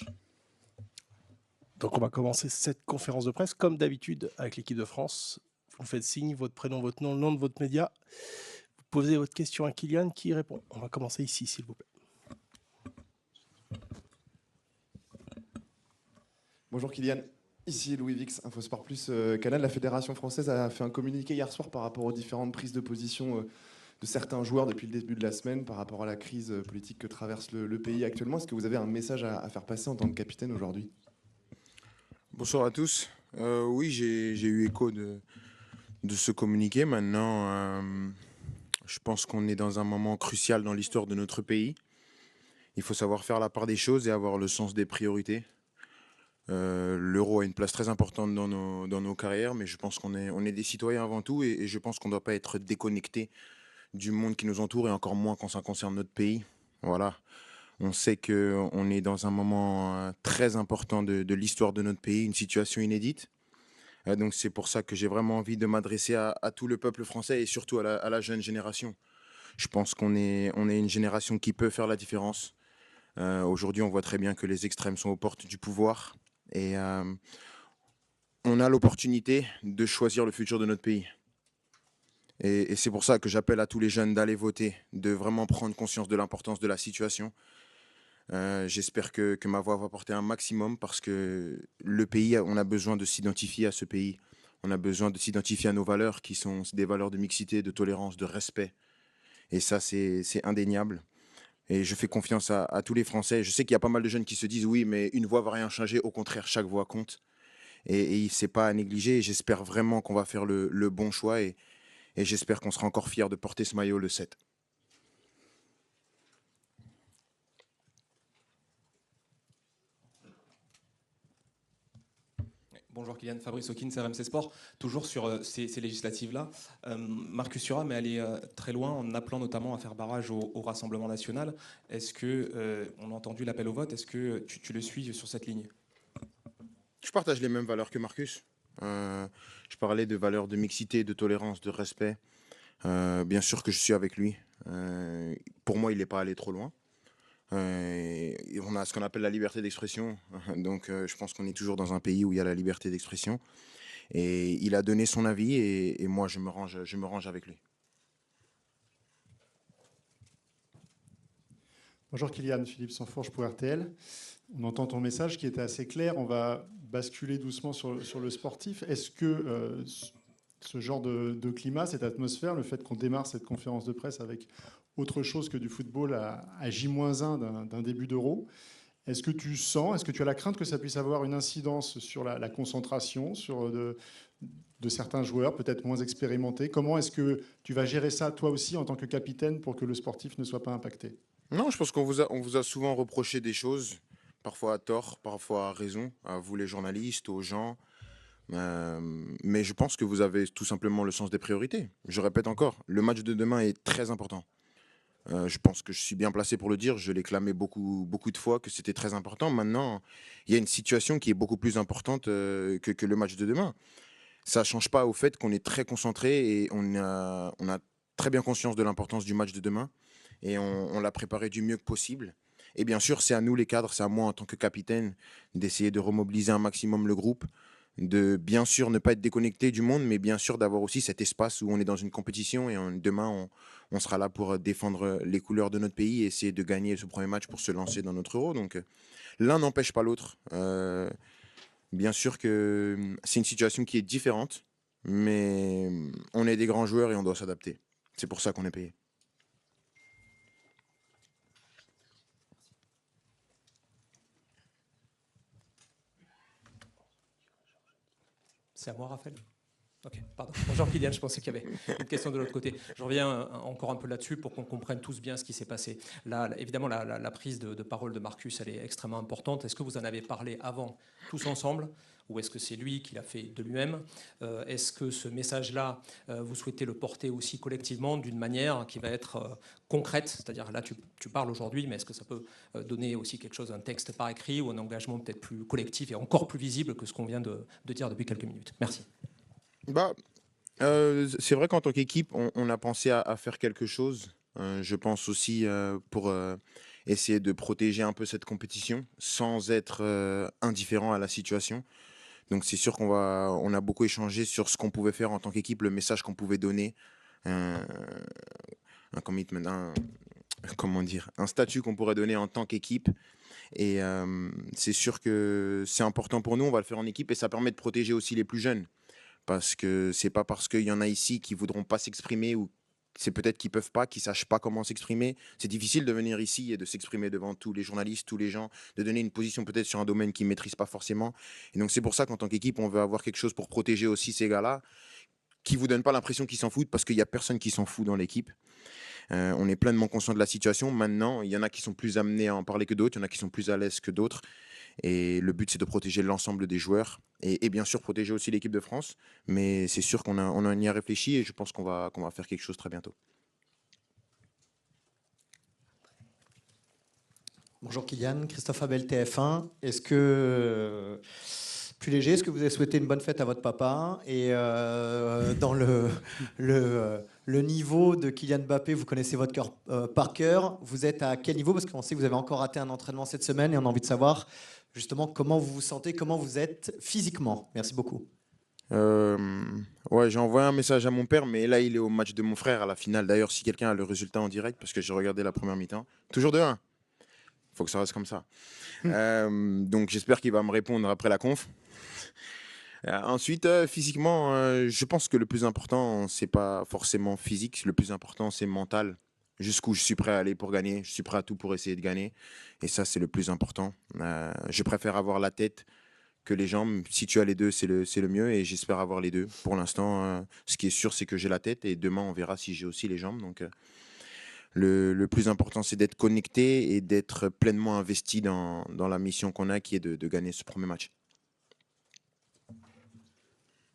match. Donc on va commencer cette conférence de presse comme d'habitude avec l'équipe de France. Vous me faites signe, votre prénom, votre nom, le nom de votre média. Vous posez votre question à Kylian qui répond. On va commencer ici, s'il vous plaît. Bonjour Kylian, ici Louis Vix, Infosport Plus Canal. La Fédération française a fait un communiqué hier soir par rapport aux différentes prises de position de certains joueurs depuis le début de la semaine par rapport à la crise politique que traverse le pays actuellement. Est-ce que vous avez un message à faire passer en tant que capitaine aujourd'hui? Bonsoir à tous. Oui, j'ai eu écho de ce communiqué. Maintenant, je pense qu'on est dans un moment crucial dans l'histoire de notre pays. Il faut savoir faire la part des choses et avoir le sens des priorités. L'euro a une place très importante dans nos carrières, mais je pense on est des citoyens avant tout et je pense qu'on ne doit pas être déconnecté du monde qui nous entoure et encore moins quand ça concerne notre pays. Voilà. On sait qu'on est dans un moment très important de l'histoire de notre pays, une situation inédite. Donc c'est pour ça que j'ai vraiment envie de m'adresser à tout le peuple français et surtout à la jeune génération. Je pense on est une génération qui peut faire la différence. Aujourd'hui, on voit très bien que les extrêmes sont aux portes du pouvoir et on a l'opportunité de choisir le futur de notre pays. Et c'est pour ça que j'appelle à tous les jeunes d'aller voter, de vraiment prendre conscience de l'importance de la situation. J'espère que ma voix va porter un maximum parce que le pays, on a besoin de s'identifier à ce pays. On a besoin de s'identifier à nos valeurs qui sont des valeurs de mixité, de tolérance, de respect. Et ça, c'est indéniable. Et je fais confiance à tous les Français. Je sais qu'il y a pas mal de jeunes qui se disent oui, mais une voix va rien changer. Au contraire, chaque voix compte. Et c'est pas à négliger. Et j'espère vraiment qu'on va faire le bon choix. Et j'espère qu'on sera encore fiers de porter ce maillot le 7. Bonjour Kylian, Fabrice Hawkins, RMC Sport. Toujours sur ces législatives-là, Marcus Thuram est allé très loin en appelant notamment à faire barrage au Rassemblement national. Est-ce que, on a entendu l'appel au vote, est-ce que tu le suis sur cette ligne? Je partage les mêmes valeurs que Marcus. Je parlais de valeurs de mixité, de tolérance, de respect. Bien sûr que je suis avec lui. Pour moi, il n'est pas allé trop loin. Et on a ce qu'on appelle la liberté d'expression. Donc, je pense qu'on est toujours dans un pays où il y a la liberté d'expression. Et il a donné son avis et moi, je me range avec lui. Bonjour Kylian, Philippe Sansfourche pour RTL. On entend ton message qui était assez clair. On va basculer doucement sur le sportif. Est-ce que ce genre de climat, cette atmosphère, le fait qu'on démarre cette conférence de presse avec autre chose que du football à J-1 d'un début d'Euro, est-ce que tu sens, est-ce que tu as la crainte que ça puisse avoir une incidence sur la concentration, sur de certains joueurs peut-être moins expérimentés? Comment est-ce que tu vas gérer ça toi aussi en tant que capitaine pour que le sportif ne soit pas impacté? Non, je pense on vous a souvent reproché des choses, parfois à tort, parfois à raison, à vous les journalistes, aux gens. Mais je pense que vous avez tout simplement le sens des priorités. Je répète encore, le match de demain est très important. Je pense que je suis bien placé pour le dire. Je l'ai clamé beaucoup de fois que c'était très important. Maintenant, il y a une situation qui est beaucoup plus importante que le match de demain. Ça ne change pas au fait qu'on est très concentré et on a très bien conscience de l'importance du match de demain et on l'a préparé du mieux que possible. Et bien sûr, c'est à nous les cadres, c'est à moi en tant que capitaine d'essayer de remobiliser un maximum le groupe, de bien sûr ne pas être déconnecté du monde, mais bien sûr d'avoir aussi cet espace où on est dans une compétition et demain on sera là pour défendre les couleurs de notre pays et essayer de gagner ce premier match pour se lancer dans notre Euro. Donc l'un n'empêche pas l'autre. Bien sûr que c'est une situation qui est différente, mais on est des grands joueurs et on doit s'adapter. C'est pour ça qu'on est payé. C'est à moi, Raphaël? Ok, pardon. Bonjour Kylian, je pensais qu'il y avait une question de l'autre côté. Je reviens encore un peu là-dessus pour qu'on comprenne tous bien ce qui s'est passé. Là, évidemment, la prise de parole de Marcus, elle est extrêmement importante. Est-ce que vous en avez parlé avant, tous ensemble, ou est-ce que c'est lui qui l'a fait de lui-même? Est-ce que ce message-là, vous souhaitez le porter aussi collectivement d'une manière qui va être concrète? C'est-à-dire, là, tu parles aujourd'hui, mais est-ce que ça peut donner aussi quelque chose, un texte par écrit ou un engagement peut-être plus collectif et encore plus visible que ce qu'on vient de dire depuis quelques minutes? Merci. Bah, c'est vrai qu'en tant qu'équipe, on a pensé à faire quelque chose. Je pense aussi pour essayer de protéger un peu cette compétition sans être indifférent à la situation. Donc c'est sûr on a beaucoup échangé sur ce qu'on pouvait faire en tant qu'équipe, le message qu'on pouvait donner, un commitment, comment dire, un statut qu'on pourrait donner en tant qu'équipe. Et c'est sûr que c'est important pour nous, on va le faire en équipe et ça permet de protéger aussi les plus jeunes. Parce que c'est pas parce qu'il y en a ici qui voudront pas s'exprimer ou c'est peut-être qu'ils peuvent pas, qu'ils sachent pas comment s'exprimer. C'est difficile de venir ici et de s'exprimer devant tous les journalistes, tous les gens, de donner une position peut-être sur un domaine qu'ils maîtrisent pas forcément. Et donc c'est pour ça qu'en tant qu'équipe, on veut avoir quelque chose pour protéger aussi ces gars-là, qui vous donnent pas l'impression qu'ils s'en foutent, parce qu'il y a personne qui s'en fout dans l'équipe. On est pleinement conscient de la situation. Maintenant, il y en a qui sont plus amenés à en parler que d'autres, il y en a qui sont plus à l'aise que d'autres. Et le but, c'est de protéger l'ensemble des joueurs et bien sûr protéger aussi l'équipe de France. Mais c'est sûr on y a réfléchi et je pense qu'on va faire quelque chose très bientôt. Bonjour Kylian, Christophe Abel, TF1. Est-ce que, plus léger, est-ce que vous avez souhaité une bonne fête à votre papa? Et dans le niveau de Kylian Mbappé, vous connaissez votre cœur par cœur. Vous êtes à quel niveau? Parce qu'on sait que vous avez encore raté un entraînement cette semaine et on a envie de savoir justement comment vous vous sentez, comment vous êtes physiquement. Merci beaucoup. Ouais, j'ai envoyé un message à mon père, mais là, il est au match de mon frère à la finale. D'ailleurs, si quelqu'un a le résultat en direct, parce que j'ai regardé la première mi-temps, toujours 2-1. Faut que ça reste comme ça. Donc, j'espère qu'il va me répondre après la conf. Ensuite, physiquement, je pense que le plus important, c'est pas forcément physique. Le plus important, c'est mental. Jusqu'où je suis prêt à aller pour gagner. Je suis prêt à tout pour essayer de gagner. Et ça, c'est le plus important. Je préfère avoir la tête que les jambes. Si tu as les deux, c'est le mieux. Et j'espère avoir les deux. Pour l'instant, ce qui est sûr, c'est que j'ai la tête. Et demain, on verra si j'ai aussi les jambes. Donc, le plus important, c'est d'être connecté et d'être pleinement investi dans la mission qu'on a, qui est de gagner ce premier match.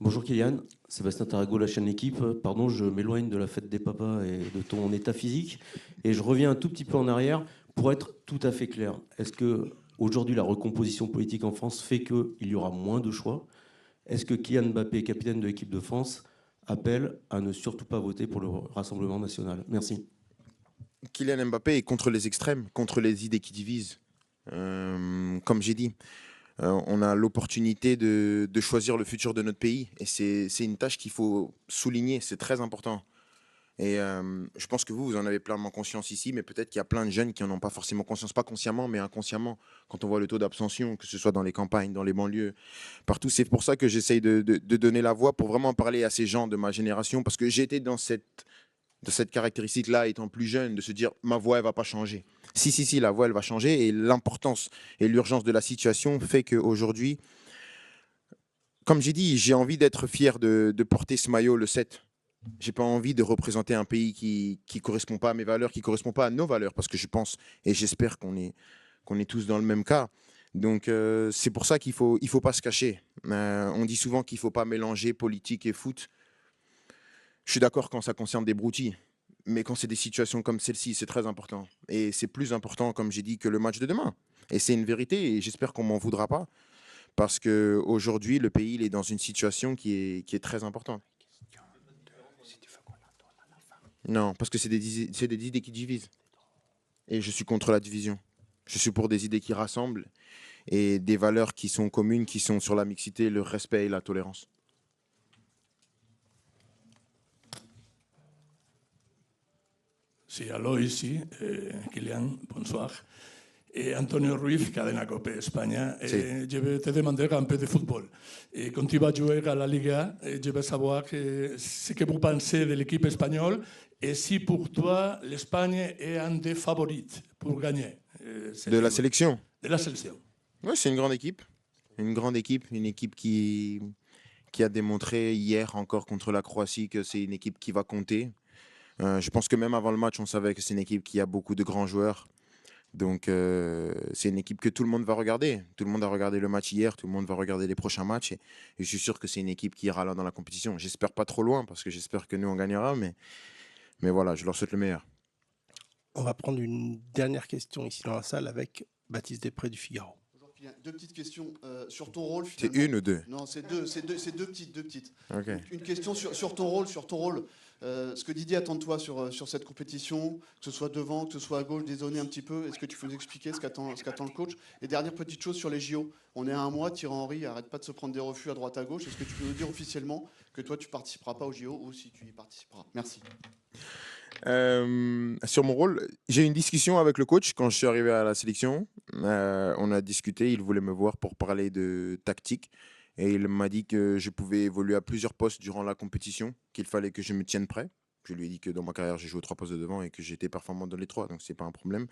Bonjour Kylian, Sébastien Tarago, la chaîne Équipe. Pardon, je m'éloigne de la fête des papas et de ton état physique. Et je reviens un tout petit peu en arrière pour être tout à fait clair. Est-ce que aujourd'hui la recomposition politique en France fait qu'il y aura moins de choix? Est-ce que Kylian Mbappé, capitaine de l'équipe de France, appelle à ne surtout pas voter pour le Rassemblement national? Merci. Kylian Mbappé est contre les extrêmes, contre les idées qui divisent. Comme j'ai dit, on a l'opportunité de choisir le futur de notre pays. Et c'est une tâche qu'il faut souligner, c'est très important. Et je pense que vous en avez pleinement conscience ici, mais peut-être qu'il y a plein de jeunes qui n'en ont pas forcément conscience, pas consciemment, mais inconsciemment, quand on voit le taux d'abstention, que ce soit dans les campagnes, dans les banlieues, partout. C'est pour ça que j'essaye de donner la voix pour vraiment parler à ces gens de ma génération, parce que j'ai été dans cette caractéristique-là, étant plus jeune, de se dire ma voix, elle va pas changer. Si, la voix, elle va changer, et l'importance et l'urgence de la situation fait qu'aujourd'hui, comme j'ai dit, j'ai envie d'être fier de porter ce maillot le 7. J'ai pas envie de représenter un pays qui correspond pas à mes valeurs, qui correspond pas à nos valeurs, parce que je pense et j'espère qu'on est tous dans le même cas. Donc c'est pour ça qu'il faut pas se cacher. On dit souvent qu'il faut pas mélanger politique et foot. Je suis d'accord quand ça concerne des broutilles, mais quand c'est des situations comme celle-ci, c'est très important. Et c'est plus important, comme j'ai dit, que le match de demain. Et c'est une vérité, et j'espère qu'on m'en voudra pas, parce qu'aujourd'hui, le pays il est dans une situation qui est très importante. Non, parce que c'est des idées qui divisent. Et je suis contre la division. Je suis pour des idées qui rassemblent et des valeurs qui sont communes, qui sont sur la mixité, le respect et la tolérance. Sí, Alois, sí. Kylian, bonsoir. Antonio Ruiz, Cadena Cope España. Sí. Je vais te demander un peu de football. Quand tu vas jouer à la Liga, je veux savoir ce que vous pensez de l'équipe espagnole et si pour toi l'Espagne est un des favoris pour gagner. De la sélection? De la sélection. Oui, c'est une grande équipe. Une équipe qui a démontré hier encore contre la Croatie que c'est une équipe qui va compter. Je pense que même avant le match, on savait que c'est une équipe qui a beaucoup de grands joueurs. Donc, c'est une équipe que tout le monde va regarder. Tout le monde a regardé le match hier, tout le monde va regarder les prochains matchs. Et je suis sûr que c'est une équipe qui ira là dans la compétition. J'espère pas trop loin, parce que j'espère que nous, on gagnera. Mais voilà, je leur souhaite le meilleur. On va prendre une dernière question ici dans la salle avec Baptiste Després du Figaro. Bonjour Deux petites questions sur ton rôle. C'est Finalement. une ou deux? Non, c'est deux petites. Ok. Une question sur ton rôle. Ce que Didier attend de toi sur cette compétition, que ce soit devant, que ce soit à gauche, dézonner un petit peu. Est-ce que tu peux nous expliquer ce qu'attend le coach? Et dernière petite chose sur les JO. On est à un mois, Thierry Henry arrête pas de se prendre des refus à droite à gauche. Est-ce que tu peux nous dire officiellement que toi tu participeras pas aux JO ou si tu y participeras? Merci. Sur mon rôle, j'ai eu une discussion avec le coach quand je suis arrivé à la sélection. On a discuté, il voulait me voir pour parler de tactique. Et il m'a dit que je pouvais évoluer à plusieurs postes durant la compétition, qu'il fallait que je me tienne prêt. Je lui ai dit que dans ma carrière, j'ai joué aux 3 postes de devant et que j'étais performant dans les 3, donc c'est pas un problème.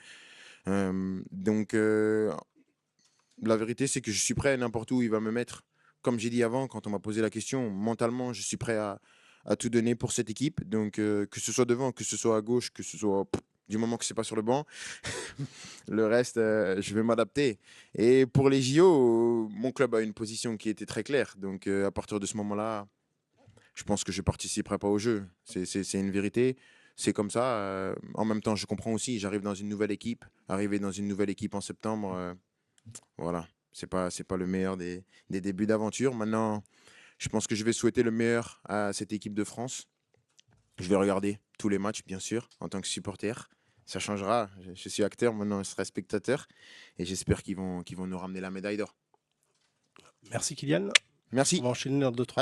La vérité, c'est que je suis prêt n'importe où il va me mettre. Comme j'ai dit avant, quand on m'a posé la question, mentalement, je suis prêt à tout donner pour cette équipe. Donc, que ce soit devant, que ce soit à gauche, que ce soit du moment que c'est pas sur le banc, le reste, je vais m'adapter. Et pour les JO, mon club a une position qui était très claire. Donc, à partir de ce moment-là, je pense que je participerai pas au jeu. C'est une vérité. C'est comme ça. En même temps, je comprends aussi. J'arrive dans une nouvelle équipe. Arriver dans une nouvelle équipe en septembre, voilà. C'est pas le meilleur des débuts d'aventure. Maintenant, je pense que je vais souhaiter le meilleur à cette équipe de France. Je vais regarder tous les matchs, bien sûr, en tant que supporter. Ça changera. Je suis acteur, maintenant je serai spectateur. Et j'espère qu'ils vont nous ramener la médaille d'or. Merci Kylian. Merci. On va enchaîner dans 2-3.